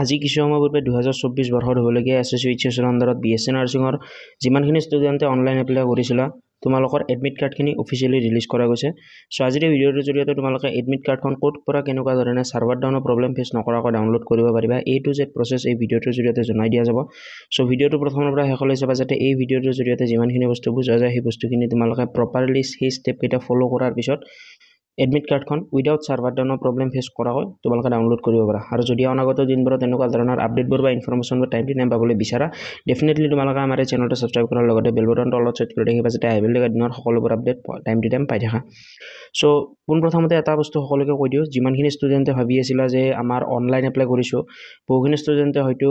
আজি কিছু সময় পূৰ্বে 2024 বৰ্ষৰ হ'বলগীয়া এছএছচি এইচএছৰ আণ্ডাৰত বিএছচি নাৰ্ছিঙৰ যিমানখিনি ষ্টুডেণ্টে অনলাইন এপ্লাই কৰিছিলা তোমালোকৰ এডমিট কাৰ্ডখিনি অফিচিয়েলি ৰিলিজ কৰা গৈছে সো আজিৰ ভিডিঅ'টোৰ জৰিয়তে তোমালোকে এডমিট কাৰ্ডখন ক'ত পৰা কেনেকুৱা ধৰণে সাৰ্ভাৰ ডাউনৰ প্ৰবলেম ফেচ নকৰাকৈ ডাউনলোড কৰিব পাৰিবা এ টু জেড প্ৰচেছ এই ভিডিঅ'টোৰ জৰিয়তে জনাই দিয়া যাব সো ভিডিঅ'টো প্ৰথমৰ পৰা শেষলৈ চাবা যাতে এই ভিডিঅ'টোৰ জৰিয়তে যিমানখিনি বস্তু বুজা যায় সেই বস্তুখিনি তোমালোকে প্ৰপাৰলি সেই ষ্টেপ কেইটা ফলো কৰাৰ পিছত এডমিট কাৰ্ডখন উইদাউট সাৰ্ভাৰ ডাউনৰ প্ৰবলেম ফেচ কৰাকৈ তোমালোকে ডাউনলোড কৰিব পাৰা আৰু যদি অনাগত দিনবোৰত এনেকুৱা ধৰণৰ আপডেটবোৰ বা ইনফৰমেশ্যনবোৰ টাইম টু টাইম পাবলৈ বিচাৰা ডেফিনেটলি তোমালোকে আমাৰ এই চেনেলটো সাবস্ক্ৰাইব কৰাৰ লগতে বেল বটনটো অলত চেট কৰি ৰাখিবা যাতে আহিবলগীয়া দিনৰ সকলোবোৰ আপডেট টাইম টু টাইম পাই থাকা সো পোনপ্ৰথমতে এটা বস্তু সকলোকে কৈ দিওঁ যিমানখিনি ষ্টুডেণ্টে ভাবি আছিলা যে আমাৰ অনলাইন এপ্লাই কৰিছোঁ বহুখিনি ষ্টুডেণ্টে হয়তো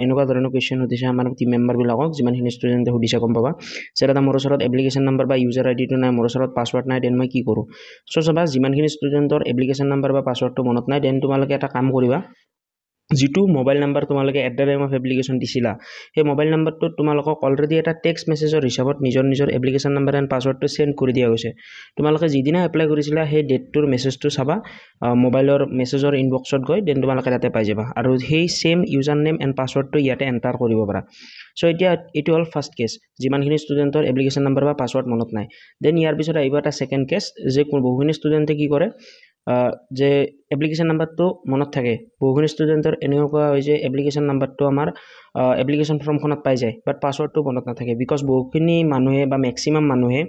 এনেকুৱা ধৰণৰ কুৱেশ্যন সুধিছে আমাৰ টিম মেম্বাৰবিলাকক যিমানখিনি ষ্টুডেণ্টে সুধিছে গম পাবা যে এটা মোৰ ওচৰত এপ্লিকেশ্যন নম্বৰ বা ইউজাৰ আইডিটো নাই মোৰ ওচৰত পাছৱৰ্ড নাই দেন মই কি কৰোঁ সো চাবা যিমানখিনি ষ্টুডেণ্টৰ এপ্লিকেশ্যন নম্বৰ বা পাছৱৰ্ডটো মনত নাই দেন তোমালোকে এটা কাম কৰিবা যিটো মোবাইল নাম্বাৰ তোমালোকে at the time of application দিছিলা সেই মোবাইল নাম্বাৰটোত তোমালোকক অলৰেডি এটা টেক্সট মেছেজৰ হিচাপত নিজৰ এপ্লিকেশ্যন নাম্বাৰ এণ্ড পাছৱৰ্ডটো সেন্ড কৰি দিয়া হৈছে তোমালোকে যিদিনা এপ্লাই কৰিছিলা সেই ডেটটোৰ মেছেজটো চাবা মোবাইলৰ মেছেজৰ ইনবক্সত গৈ দেন তোমালোকে তাতে পাই যাবা আৰু সেই সেম ইউজাৰ নেম এণ্ড পাছৱৰ্ডটো ইয়াতে এণ্টাৰ কৰিব পাৰা সো এতিয়া এইটো হ'ল ফাৰ্ষ্ট কেছ যিমানখিনি ষ্টুডেণ্টৰ এপ্লিকেশ্যন নাম্বাৰ বা পাছৱৰ্ড মনত নাই দেন ইয়াৰ পিছত আহিব এটা ছেকেণ্ড কেছ যে বহুখিনি ষ্টুডেণ্টে কি কৰে যে এপ্লিকেশ্যন নাম্বাৰটো মনত থাকে বহুখিনি ষ্টুডেণ্টৰ এনেকুৱা হয় যে এপ্লিকেশ্যন নাম্বাৰটো আমাৰ এপ্লিকেশ্যন ফৰ্মখনত পাই যায় বাট পাছৱৰ্ডটো মনত নাথাকে বিকজ বহুখিনি মানুহে বা মেক্সিমাম মানুহে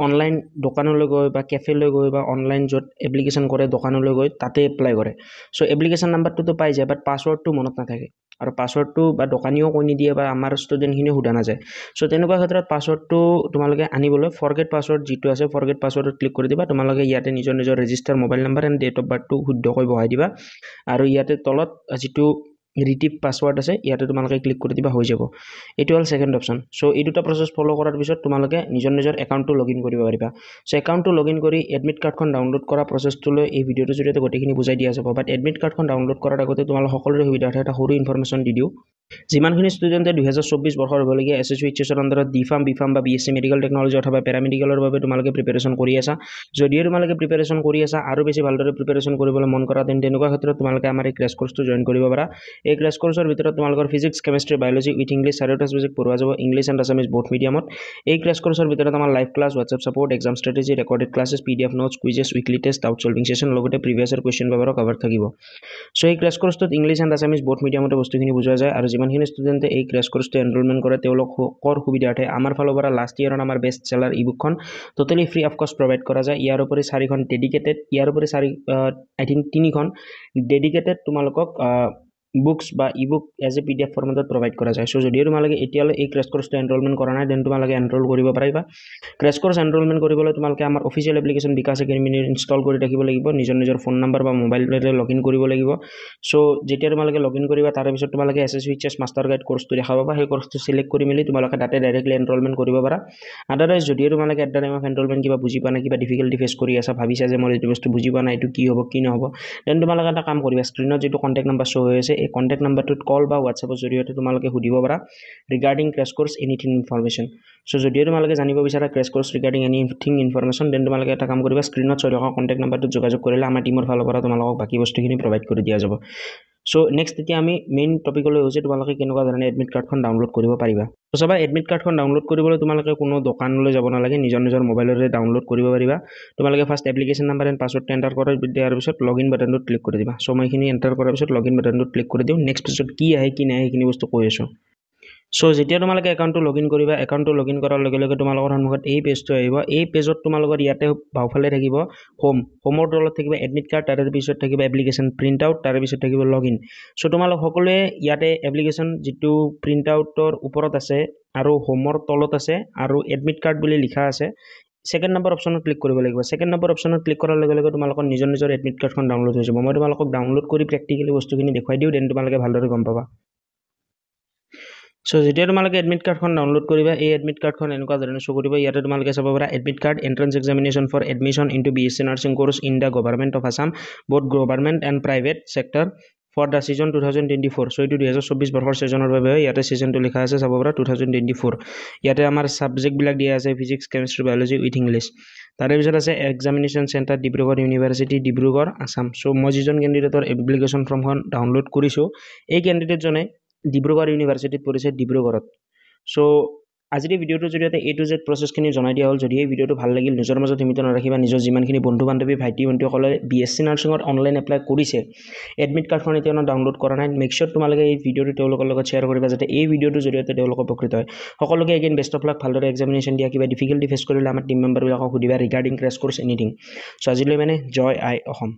অনলাইন দোকানলৈ গৈ বা কেফেলৈ গৈ বা অনলাইন য'ত এপ্লিকেশ্যন কৰে দোকানলৈ গৈ তাতে এপ্লাই কৰে সো এপ্লিকেশ্যন নাম্বাৰটোতো পাই যায় বাট পাছৱৰ্ডটো মনত নাথাকে আৰু পাছৱৰ্ডটো বা দোকানীও কৈ নিদিয়ে বা আমাৰ ষ্টুডেণ্টখিনিও সোধা নাযায় সো তেনেকুৱা ক্ষেত্ৰত পাছৱৰ্ডটো তোমালোকে আনিবলৈ ফৰগেট পাছৱৰ্ড যিটো আছে ফৰগেট পাছৱৰ্ডত ক্লিক কৰি দিবা তোমালোকে ইয়াতে নিজৰ register mobile number and date of বাৰ্থটো শুদ্ধকৈ বহাই দিবা আৰু ইয়াতে তলত যিটো ৰিটিভ পাছৱৰ্ড আছে ইয়াতে তোমালোকে ক্লিক কৰি দিবা হৈ যাব এইটো হ'ল ছেকেণ্ড অপশ্যন সো এই দুটা প্ৰচেছ ফলো কৰাৰ পিছত তোমালোকে নিজৰ একাউণ্টটো লগইন কৰিব পাৰিবা সো একাউণ্টটো লগইন কৰি এডমিট কাৰ্ডখন ডাউনলোড কৰা প্ৰচেছটোলৈ এই ভিডিঅ'টোৰ জৰিয়তে গোটেইখিনি বুজাই দিয়া যাব বাট এডমিট কাৰ্ডখন ডাউনলোড কৰাৰ আগতে তোমালোক সকলোৰে সুবিধাৰ্থে এটা সৰু ইনফৰমেশ্যন দি দিওঁ যিমানখিনি ষ্টুডেণ্টে 2024 বৰ্ষৰ হ'বলগীয়া এছএছচি এইচএছৰ আণ্ডাৰত ডিফাৰ্ম বিফাৰ্ম বা বিএছচি মেডিকেল টেকনলজি অথবা পেৰামেডিকেলৰ বাবে তোমালোকে প্ৰিপেৰেশ্যন কৰি আছা যদিও তোমালোকে প্ৰিপেৰেশ্যন কৰি আছা আৰু বেছি ভালদৰে প্ৰিপেৰেশ্যন কৰিবলৈ মন কৰা তেনেকুৱা ক্ষেত্ৰত তোমালোকে আমাৰ এই ক্ৰেছ কৰ্চটো জইন কৰিব পাৰা এই ক্ৰেছ কৰ্চৰ ভিতৰত তোমালোকৰ physics chemistry biology with English চাৰিওটা ছাবজেক্ট পঢ়োৱা যাব ইংলিছ এণ্ড আছামিজ বোথ মিডিয়ামত এই ক্ৰেছ কৰ্চৰ ভিতৰত আমাৰ live class WhatsApp support exam strategy recorded classes PDF notes quizzes weekly test আউট চলভিং ছেশ্যন লগতে প্ৰিভিয়াছ ইয়াৰ কুৱেশ্যন পেপাৰো কভাৰ থাকিব সো এই ক্ৰেছ কৰ্চটোত ইংলিছ এণ্ড আছামিজ বোথ মিডিয়ামতে বস্তুখিনি বুজোৱা যায় আৰু যিমানখিনি ষ্টুডেণ্টে এই ক্ৰেছ কৰ্চটো এনৰলমেণ্ট কৰে তেওঁলোকৰ সুবিধাৰ্থে আমাৰ ফালৰ পৰা লাষ্ট ইয়েৰত আমাৰ বেষ্ট চেলাৰ ইবুকখন totally free of cost provide কৰা যায় ইয়াৰ উপৰি 4খন ডেডিকেটেড ইয়াৰ উপৰি আই থিংক 3খন ডেডিকেটেড তোমালোকক বুকস বা ইবুক এজ এ PDF ফৰ্মেটত প্ৰভাইড কৰা যায় সো যদিও তোমালোকে এতিয়ালৈ এই ক্ৰেছ কৰ্চটো এনৰলমেণ্ট কৰা নাই দেন তোমালোকে এনৰল কৰিব পাৰিবা ক্ৰেছ কৰ্চ এনৰলমেণ্ট কৰিবলৈ তোমালোকে আমাৰ অফিচিয়েল এপ্লিকেশ্যন বিকাশ একাডেমি ইনষ্টল কৰি ৰাখিব লাগিব নিজৰ ফোন নাম্বাৰ বা মোবাইলতে লগইন কৰিব লাগিব সো যেতিয়া তোমালোকে লগইন কৰিবা তাৰ পিছত তোমালোকে এছএছচি এইচএছ মাষ্টাৰ গাইড কৰ্চটো দেখা পাবা সেই কৰ্চটো সিলেক্ট কৰি মেলি তোমালোকে তাতে ডাইৰেক্টলি এনৰলমেণ্ট কৰিব পাৰা আদাৰৱাইজ যদিও তোমালোকে at the time of enrolment কিবা বুজি পোৱা নাই কিবা ডিফিকাল্টি ফেচ কৰি আছা ভাবিছা যে মই এইটো বস্তু বুজি পোৱা নাই এইটো কি হ'ব কি নহ'ব দেন তোমালোকে এটা কাম কৰিবা স্ক্ৰীনত যিটো কণ্টেক্ট নাম্বাৰ শ্ব' হৈ আছে এই কণ্টেক্ট নাম্বাৰটোত কল বা হোৱাটছএপৰ জৰিয়তে তোমালোকে সুধিব পাৰা regarding crash course anything information so যদিও তোমালোকে জানিব বিচাৰা crash course regarding anything information then তোমালোকে এটা কাম কৰিবা স্ক্ৰীনত শ্ব' থকা কণ্টেক্ট নাম্বাৰটোত যোগাযোগ কৰিলে আমাৰ টিমৰ ফালৰ পৰা তোমালোকক বাকী বস্তুখিনি প্ৰভাইড কৰি দিয়া যাব সো নেক্সট এতিয়া আমি মেইন টপিকলৈ হৈছে তোমালোকে কেনেকুৱা ধৰণে এডমিট কাৰ্ডখন ডাউনলোড কৰিব পাৰিবা সো চাবা এডমিট কাৰ্ডখন ডাউনলোড কৰিবলৈ তোমালোকে কোনো দোকানলৈ যাব নালাগে নিজৰ মোবাইলতে ডাউনলোড কৰিব পাৰিবা তোমালোকে ফাৰ্ষ্ট এপ্লিকেশ্যন নাম্বাৰ এণ্ড পাছৱৰ্ডটো এণ্টাৰ কৰাৰ পিছত লগইন বাটনটোত ক্লিক কৰি দিবা সো মই এইখিনি এণ্টাৰ কৰাৰ পিছত লগইন বাটনটোত ক্লিক কৰি দিওঁ নেক্সট পিছত কি আহে কি নাহে সেইখিনি বস্তু কৈ আছোঁ সো যেতিয়া তোমালোকে একাউণ্টটো লগইন কৰিবা একাউণ্টটো লগইন কৰাৰ লগে লগে তোমালোকৰ সন্মুখত এই পেজটো আহিব এই পেজত তোমালোকৰ ইয়াতে বাওঁফালে থাকিব হোমৰ তলত থাকিব এডমিট কাৰ্ড তাৰে পিছত থাকিব এপ্লিকেশ্যন প্ৰিণ্ট আউট তাৰে পিছত থাকিব লগইন সো তোমালোক সকলোৱে ইয়াতে এপ্লিকেশ্যন যিটো প্ৰিণ্ট আউটৰ ওপৰত আছে আৰু হোমৰ তলত আছে আৰু এডমিট কাৰ্ড বুলি লিখা আছে সেকেন্ড নম্বৰ অপশ্যনত ক্লিক কৰিব লাগিব সেকেন্ড নম্বৰ অপশ্যনত ক্লিক কৰাৰ লগে লগে তোমালোকৰ নিজৰ এডমিট কাৰ্ডখন ডাউনলোড হৈ যাব মই তোমালোকক ডাউনলোড কৰি প্ৰেক্টিকেলি বস্তুখিনি দেখুৱাই দিওঁ দেন তোমালোকে ভালদৰে গম পাবা সো যেতিয়া তোমালোকে এডমিট কাৰ্ডখন ডাউনলোড কৰিবা এই এডমিট কাৰ্ডখন এনেকুৱা ধৰণে শ্ব' কৰিব ইয়াতে তোমালোকে চাব পাৰা admit card entrance examination for admission into BSc nursing course in the government of Assam both government and private sector for the season 2024 চ' এইটো 2024 বৰ্ষৰ ছিজনৰ বাবে ইয়াতে ছিজনটো লিখা আছে চাব পৰা 2024 ইয়াতে আমাৰ ছাবজেক্টবিলাক দিয়া আছে physics chemistry biology with English তাৰে পিছত আছে examination centre Dibrugarh university Dibrugarh Assam so' মই যিজন কেণ্ডিডেটৰ এপ্লিকেশ্যন ফৰ্মখন ডাউনলোড কৰিছোঁ এই কেণ্ডিডেটজনে ডিব্ৰুগড় ইউনিভাৰ্চিটিত পঢ়িছে ডিব্ৰুগড়ত চ' আজিৰ এই ভিডিঅ'টোৰ জৰিয়তে A to Z প্ৰচেছখিনি জনাই দিয়া হ'ল যদি এই ভিডিঅ'টো ভাল লাগিল নিজৰ মাজত সীমিত নাৰাখিবা নিজৰ যিমানখিনি বন্ধু বান্ধৱী ভাইটি ভণ্টিসকলে BSc নাৰ্ছিঙত অনলাইন এপ্লাই কৰিছে এডমিট কাৰ্ডখন এতিয়াও ডাউনলোড কৰা নাই মেক শ্যোৰ তোমালোকে এই ভিডিঅ'টো তেওঁলোকৰ লগত শ্বেয়াৰ কৰিবা যাতে এই ভিডিঅ'টোৰ জৰিয়তে তেওঁলোক উপকৃত হয় সকলোকে এগেইন বেষ্ট অফ লাক ভালদৰে এক্সামিনেশ্যন দিয়া কিবা ডিফিকাল্টি ফেচ কৰিলে আমাৰ টিম মেম্বাৰবিলাকক সুধিবা ৰিগাৰ্ডিং ক্ৰেছ কোৰ্ছ এনিথিং চ' আজিলৈ মানে জয় আই অসম